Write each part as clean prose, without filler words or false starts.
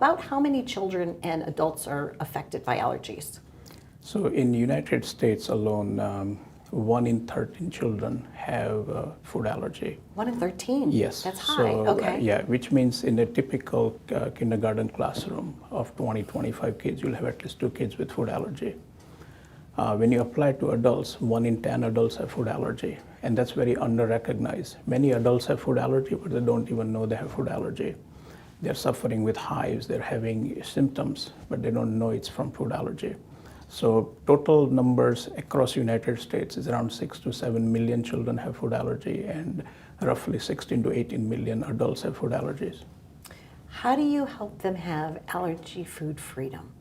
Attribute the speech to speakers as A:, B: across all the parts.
A: about how many children and adults are affected by allergies?
B: So in the United States alone, 1 in 13 children have food allergy.
A: 1 in 13?
B: Yes.
A: That's high,
B: So,
A: okay.
B: yeah, which means in a typical kindergarten classroom of 20, 25 kids, you'll have at least 2 kids with food allergy. When you apply to adults, 1 in 10 adults have food allergy, and that's very under-recognized. Many adults have food allergy, but they don't even know they have food allergy. They're suffering with hives, they're having symptoms, but they don't know it's from food allergy. So total numbers across United States is around 6 to 7 million children have food allergy, and roughly 16 to 18 million adults have food allergies.
A: How do you help them have allergy food freedom?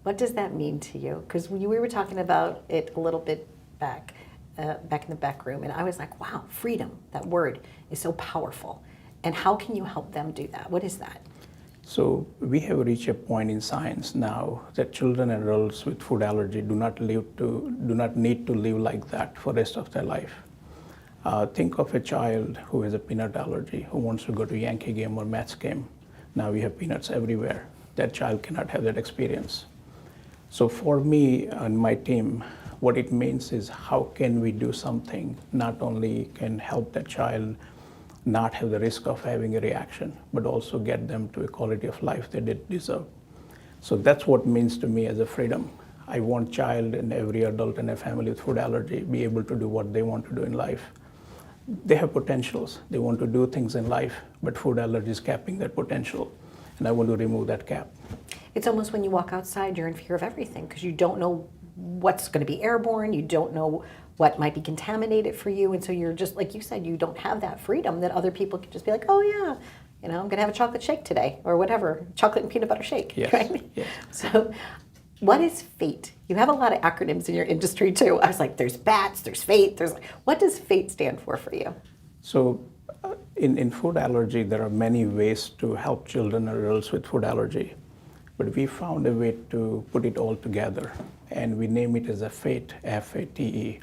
A: What does that mean to you? Because we were talking about it a little bit back in the back room, and I was like, wow, freedom, that word is so powerful. And how can you help them do that? What is that?
B: So we have reached a point in science now that children and adults with food allergy do not need to live like that for the rest of their life. Think of a child who has a peanut allergy, who wants to go to Yankee game or Mets game. Now we have peanuts everywhere. That child cannot have that experience. So for me and my team, what it means is how can we do something not only can help that child not have the risk of having a reaction, but also get them to a quality of life that they deserve. So that's what it means to me as a freedom. I want child and every adult in a family with food allergy be able to do what they want to do in life. They have potentials. They want to do things in life, but food allergy is capping that potential. And I want to remove that cap.
A: It's almost when you walk outside, you're in fear of everything because you don't know what's going to be airborne, you don't know what might be contaminated for you, and so you're just, like you said, you don't have that freedom that other people can just be like, oh yeah, I'm going to have a chocolate shake today, or whatever, chocolate and peanut butter shake,
B: yes.
A: Right?
B: Yes.
A: So what is FATE? You have a lot of acronyms in your industry too. I was like, there's BATS, there's FATE, what does FATE stand for you?
B: So in food allergy, there are many ways to help children and adults with food allergy. But we found a way to put it all together, and we name it as a FATE, F-A-T-E.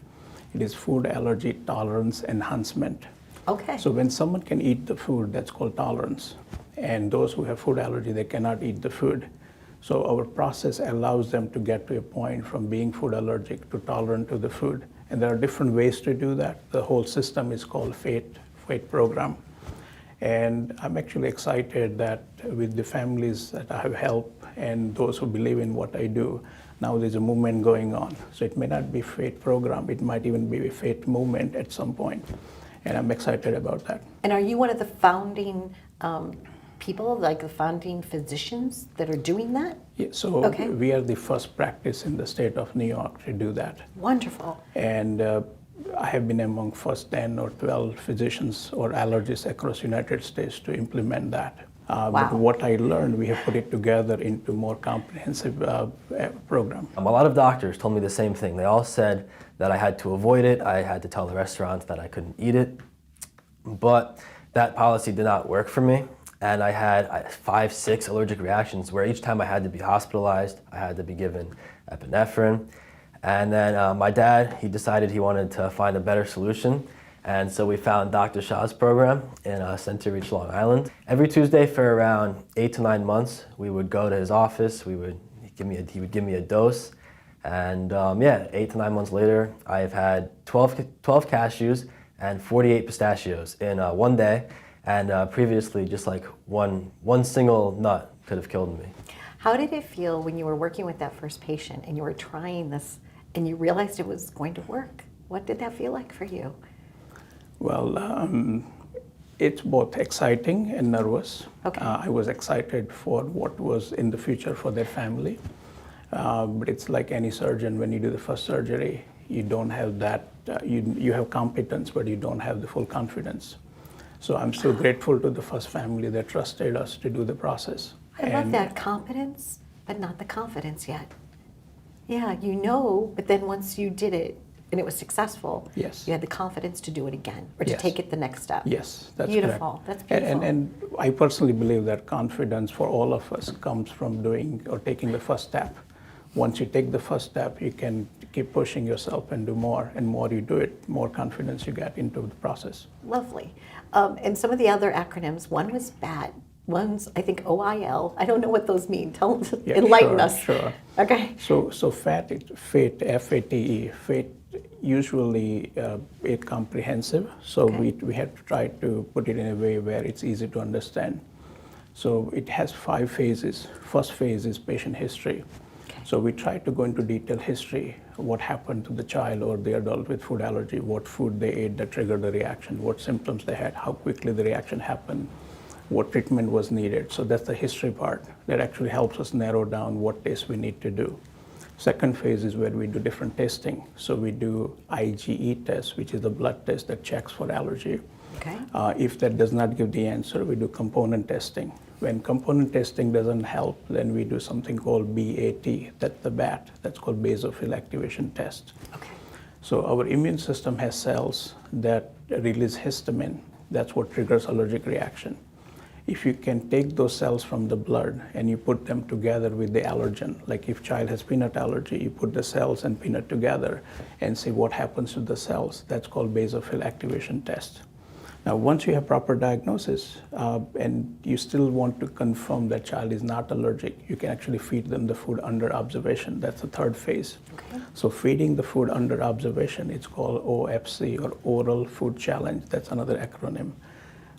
B: It is Food Allergy Tolerance Enhancement.
A: Okay.
B: So when someone can eat the food, that's called tolerance. And those who have food allergy, they cannot eat the food. So our process allows them to get to a point from being food allergic to tolerant to the food. And there are different ways to do that. The whole system is called FATE program. And I'm actually excited that with the families that I have helped and those who believe in what I do, now there's a movement going on. So it may not be FATE program, it might even be a FATE movement at some point. And I'm excited about that.
A: And are you one of the founding people, like the founding physicians that are doing that?
B: Yeah, so
A: okay.
B: We are the first practice in the state of New York to do that.
A: Wonderful.
B: And I have been among first 10 or 12 physicians or allergists across the United States to implement that.
A: Wow.
B: But what I learned, we have put it together into more comprehensive program.
C: A lot of doctors told me the same thing. They all said that I had to avoid it. I had to tell the restaurants that I couldn't eat it. But that policy did not work for me. And I had 5, 6 allergic reactions where each time I had to be hospitalized, I had to be given epinephrine. And then my dad, he decided he wanted to find a better solution. And so we found Dr. Shah's program in Center Reach, Long Island. Every Tuesday for around 8 to 9 months, we would go to his office. He would give me a dose. And 8 to 9 months later, I've had 12 cashews and 48 pistachios in one day. And previously, just like one single nut could have killed me.
A: How did it feel when you were working with that first patient and you were trying this and you realized it was going to work? What did that feel like for you?
B: Well, it's both exciting and nervous.
A: Okay.
B: I was excited for what was in the future for their family. But it's like any surgeon, when you do the first surgery, you don't have that, you have competence, but you don't have the full confidence. So I'm so grateful to the first family that trusted us to do the process.
A: I love that, competence, but not the confidence yet. Yeah, but then once you did it and it was successful,
B: yes,
A: you had the confidence to do it again or to
B: yes,
A: take it the next step.
B: Yes, that's
A: beautiful.
B: correct.
A: That's beautiful.
B: And I personally believe that confidence for all of us comes from doing or taking the first step. Once you take the first step, you can keep pushing yourself and do more. And more you do it, more confidence you get into the process.
A: Lovely. And some of the other acronyms, one was BAT. one's, I think, OIL. I don't know what those mean.
B: Yeah,
A: Enlighten
B: sure,
A: us.
B: Sure.
A: Okay.
B: So FATE, F-A-T-E, FATE usually is comprehensive. So
A: Okay.
B: we have to try to put it in a way where it's easy to understand. So it has 5 phases. First phase is patient history.
A: Okay.
B: So we try to go into detailed history, what happened to the child or the adult with food allergy, what food they ate that triggered the reaction, what symptoms they had, how quickly the reaction happened, what treatment was needed. So that's the history part that actually helps us narrow down what tests we need to do. Second phase is where we do different testing. So we do IgE test, which is the blood test that checks for allergy.
A: Okay.
B: If that does not give the answer, we do component testing. When component testing doesn't help, then we do something called BAT, that's the BAT, that's called basophil activation test.
A: Okay.
B: So our immune system has cells that release histamine, that's what triggers allergic reaction. If you can take those cells from the blood and you put them together with the allergen, like if child has peanut allergy, you put the cells and peanut together and see what happens to the cells, that's called basophil activation test. Now, once you have proper diagnosis and you still want to confirm that child is not allergic, you can actually feed them the food under observation. That's the third phase.
A: Okay.
B: So feeding the food under observation, it's called OFC or Oral Food Challenge. That's another acronym.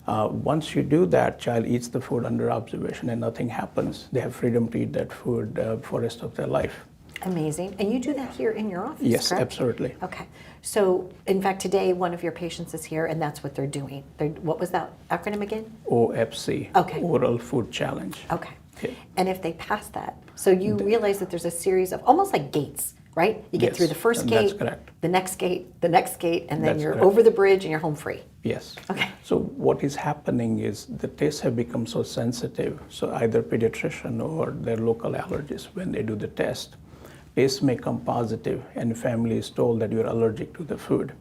B: Once you do that, child eats the food under observation and nothing happens. They have freedom to eat that food for the rest of their life.
A: Amazing. And you do that here in your office,
B: Yes,
A: correct?
B: absolutely.
A: Okay. So, in fact, today one of your patients is here, and that's what they're doing. What was that acronym again?
B: OFC,
A: Okay.
B: Oral Food Challenge.
A: Okay.
B: Yeah.
A: And if they pass that, so you realize that there's a series of almost like gates, right? You get
B: Yes,
A: through the first
B: and
A: gate,
B: that's correct.
A: the next gate, the next gate, and then
B: That's
A: you're
B: correct.
A: over the bridge and you're home free.
B: Yes.
A: Okay.
B: So what is happening is the tests have become so sensitive. So either pediatrician or their local allergist, when they do the test, tests may come positive and family is told that you're allergic to the food.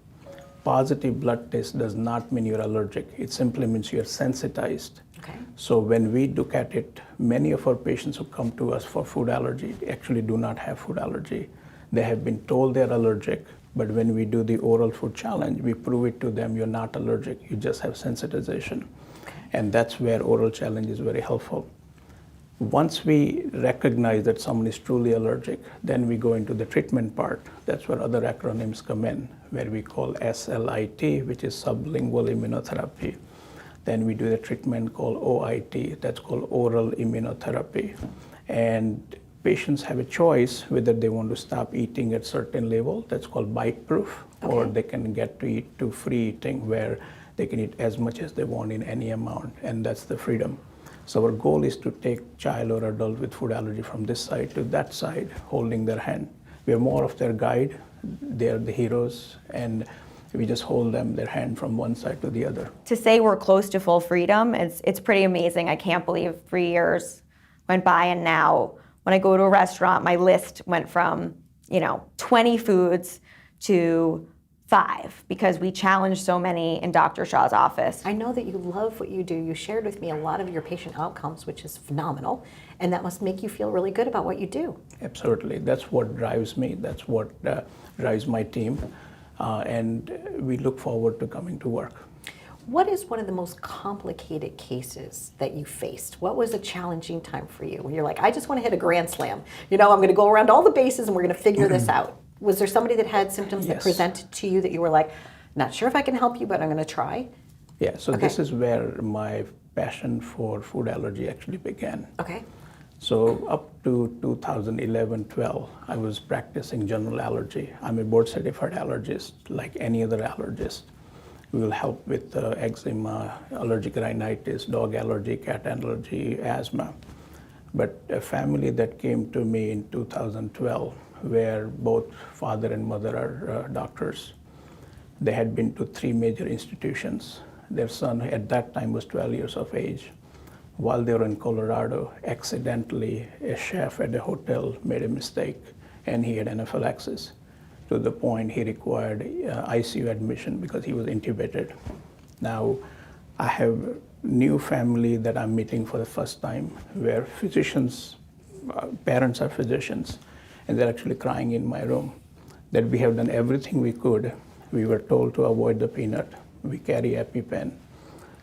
B: Positive blood test does not mean you're allergic. It simply means you're sensitized.
A: Okay.
B: So when we look at it, many of our patients who come to us for food allergy actually do not have food allergy. They have been told they're allergic, but when we do the oral food challenge, we prove it to them you're not allergic, you just have sensitization. And that's where oral challenge is very helpful. Once we recognize that someone is truly allergic, then we go into the treatment part. That's where other acronyms come in, where we call SLIT, which is sublingual immunotherapy. Then we do the treatment called OIT, that's called oral immunotherapy. And patients have a choice whether they want to stop eating at certain level, that's called bite proof, or
A: Okay.
B: they can get to eat to free eating, where they can eat as much as they want in any amount, and that's the freedom. So our goal is to take child or adult with food allergy from this side to that side, holding their hand. We are more of their guide, they're the heroes, and we just hold them, their hand from one side to the other.
D: To say we're close to full freedom, it's pretty amazing. I can't believe 3 years went by, and now when I go to a restaurant, my list went from 20 foods to 5 because we challenged so many in Dr. Shah's office.
A: I know that you love what you do. You shared with me a lot of your patient outcomes, which is phenomenal, and that must make you feel really good about what you do.
B: Absolutely, that's what drives me, that's what drives my team, and we look forward to coming to work.
A: What is one of the most complicated cases that you faced? What was a challenging time for you? When you're like, I just want to hit a grand slam. I'm going to go around all the bases and we're going to figure this out. Was there somebody that had symptoms that
B: Yes.
A: presented to you that you were like, not sure if I can help you, but I'm going to try?
B: Yeah, so
A: Okay.
B: this is where my passion for food allergy actually began.
A: Okay.
B: So up to 2011-12, I was practicing general allergy. I'm a board certified allergist, like any other allergist. We will help with eczema, allergic rhinitis, dog allergy, cat allergy, asthma. But a family that came to me in 2012, where both father and mother are doctors, they had been to 3 major institutions. Their son at that time was 12 years of age. While they were in Colorado, accidentally, a chef at a hotel made a mistake and he had anaphylaxis, to the point he required ICU admission because he was intubated. Now, I have new family that I'm meeting for the first time where physicians, parents are physicians, and they're actually crying in my room that we have done everything we could. We were told to avoid the peanut. We carry EpiPen.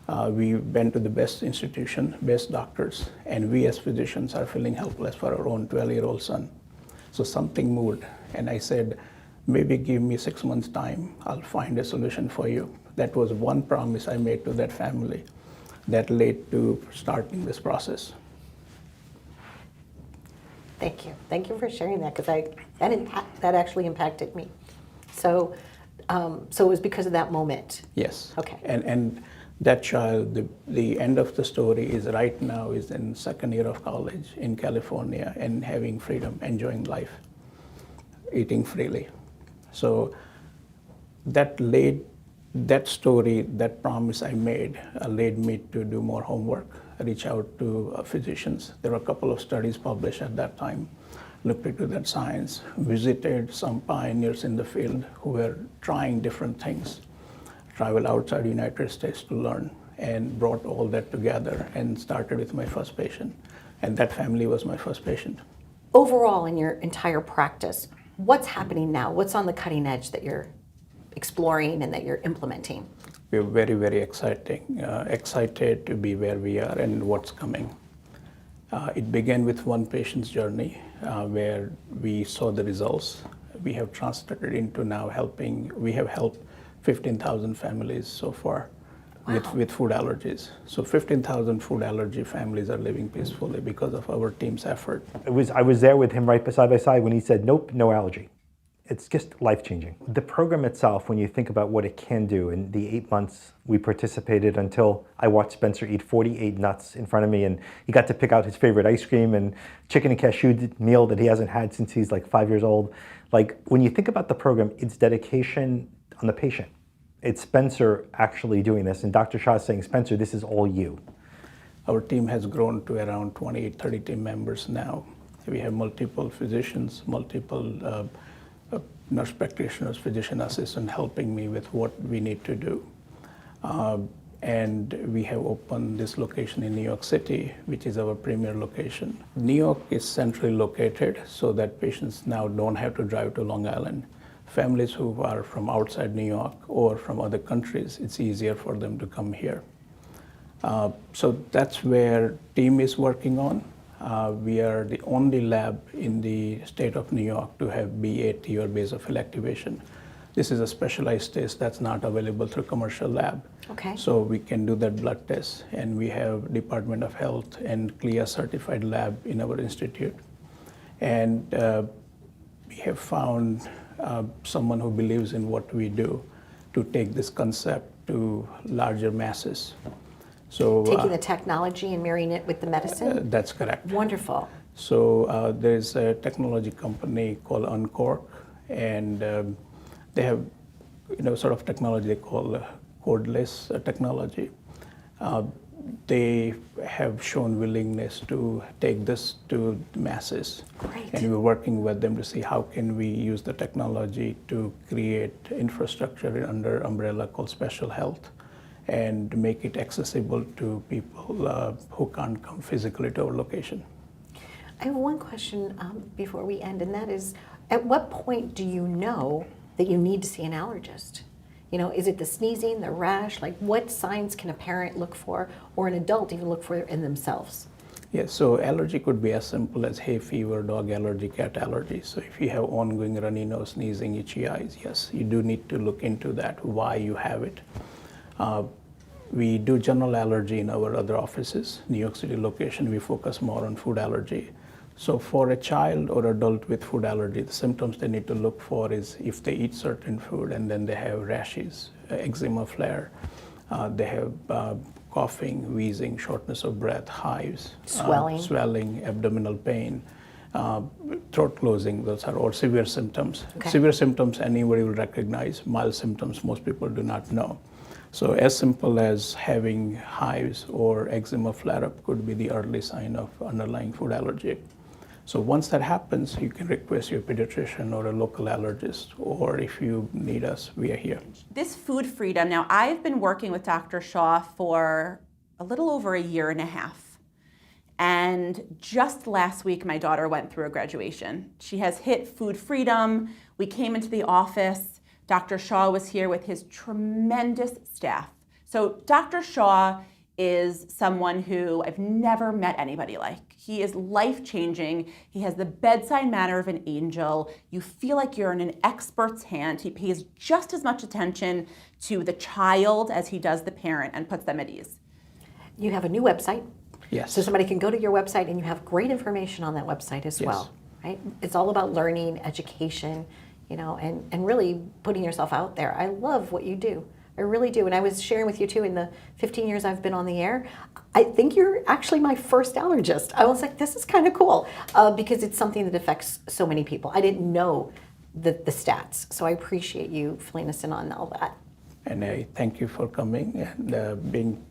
B: We went to the best institution, best doctors, and we as physicians are feeling helpless for our own 12-year-old son. So something moved, and I said, maybe give me 6 months' time, I'll find a solution for you. That was one promise I made to that family that led to starting this process.
A: Thank you. Thank you for sharing that, because that actually impacted me. So, so it was because of that moment.
B: Yes.
A: Okay.
B: And that child, the end of the story is right now is in second year of college in California and having freedom, enjoying life, eating freely. So that story, that promise I made, led me to do more homework, reach out to physicians. There were a couple of studies published at that time, looked into that science, visited some pioneers in the field who were trying different things, traveled outside the United States to learn, and brought all that together and started with my first patient. And that family was my first patient.
A: Overall, in your entire practice, what's happening now? What's on the cutting edge that you're exploring and that you're implementing?
B: We're very, very excited to be where we are and what's coming. It began with one patient's journey where we saw the results. We have translated into now we have helped 15,000 families so far. Wow. with food allergies. So 15,000 food allergy families are living peacefully because of our team's effort.
E: I was there with him right side by side when he said, nope, no allergy. It's just life-changing. The program itself, when you think about what it can do, in the 8 months we participated until I watched Spencer eat 48 nuts in front of me, and he got to pick out his favorite ice cream and chicken and cashew meal that he hasn't had since he's like 5 years old. Like, when you think about the program, it's dedication on the patient. It's Spencer actually doing this, and Dr. Shah is saying, Spencer, this is all you.
B: Our team has grown to around 28, 30 team members now. We have multiple physicians, multiple nurse practitioners, physician assistant helping me with what we need to do. And we have opened this location in New York City, which is our premier location. New York is centrally located so that patients now don't have to drive to Long Island. Families who are from outside New York or from other countries, it's easier for them to come here. So that's where team is working on. We are the only lab in the state of New York to have BAT or basophil activation. This is a specialized test that's not available through commercial lab.
A: Okay.
B: So we can do that blood test, and we have Department of Health and CLIA certified lab in our institute. And we have found someone who believes in what we do to take this concept to larger masses. So
A: taking the technology and marrying it with the medicine?
B: That's correct.
A: Wonderful.
B: So there's a technology company called Uncork, and they have sort of technology they call codeless technology. They have shown willingness to take this to the masses.
A: Great.
B: And we're working with them to see how can we use the technology to create infrastructure under umbrella called special health and make it accessible to people who can't come physically to our location.
A: I have one question before we end, and that is, at what point do you know that you need to see an allergist? Is it the sneezing, the rash? Like, what signs can a parent look for, or an adult even look for in themselves?
B: Yes, so allergy could be as simple as hay fever, dog allergy, cat allergy. So if you have ongoing runny nose, sneezing, itchy eyes, yes, you do need to look into that, why you have it. We do general allergy in our other offices. New York City location, we focus more on food allergy. So for a child or adult with food allergy, the symptoms they need to look for is if they eat certain food and then they have rashes, eczema flare, they have coughing, wheezing, shortness of breath, hives, swelling, abdominal pain, throat closing. Those are all severe symptoms.
A: Okay.
B: Severe symptoms anybody will recognize. Mild symptoms most people do not know. So as simple as having hives or eczema flare-up could be the early sign of underlying food allergy. So once that happens, you can request your pediatrician or a local allergist, or if you need us, we are here.
F: This food freedom, now I've been working with Dr. Shah for a little over a year and a half. And just last week, my daughter went through a graduation. She has hit food freedom. We came into the office. Dr. Shah was here with his tremendous staff. So Dr. Shah is someone who I've never met anybody like. He is life-changing. He has the bedside manner of an angel. You feel like you're in an expert's hand. He pays just as much attention to the child as he does the parent and puts them at ease.
A: You have a new website.
B: Yes.
A: So somebody can go to your website and you have great information on that website as
B: Yes.
A: well, right? It's all about learning, education, you know, and really putting yourself out there. I love what you do. I really do. And I was sharing with you too, in the 15 years I've been on the air, I think you're actually my first allergist. I was like, this is kind of cool because it's something that affects so many people. I didn't know the stats. So I appreciate you filling us in on all that.
B: And I thank you for coming and being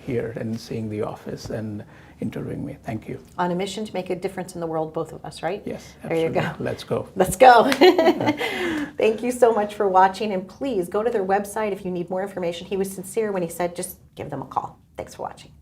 B: here and seeing the office and interviewing me. Thank you.
A: On a mission to make a difference in the world, both of us, right?
B: Yes,
A: There you
B: absolutely.
A: go.
B: Let's go.
A: Let's go. Thank you so much for watching, and please go to their website if you need more information. He was sincere when he said just give them a call. Thanks for watching.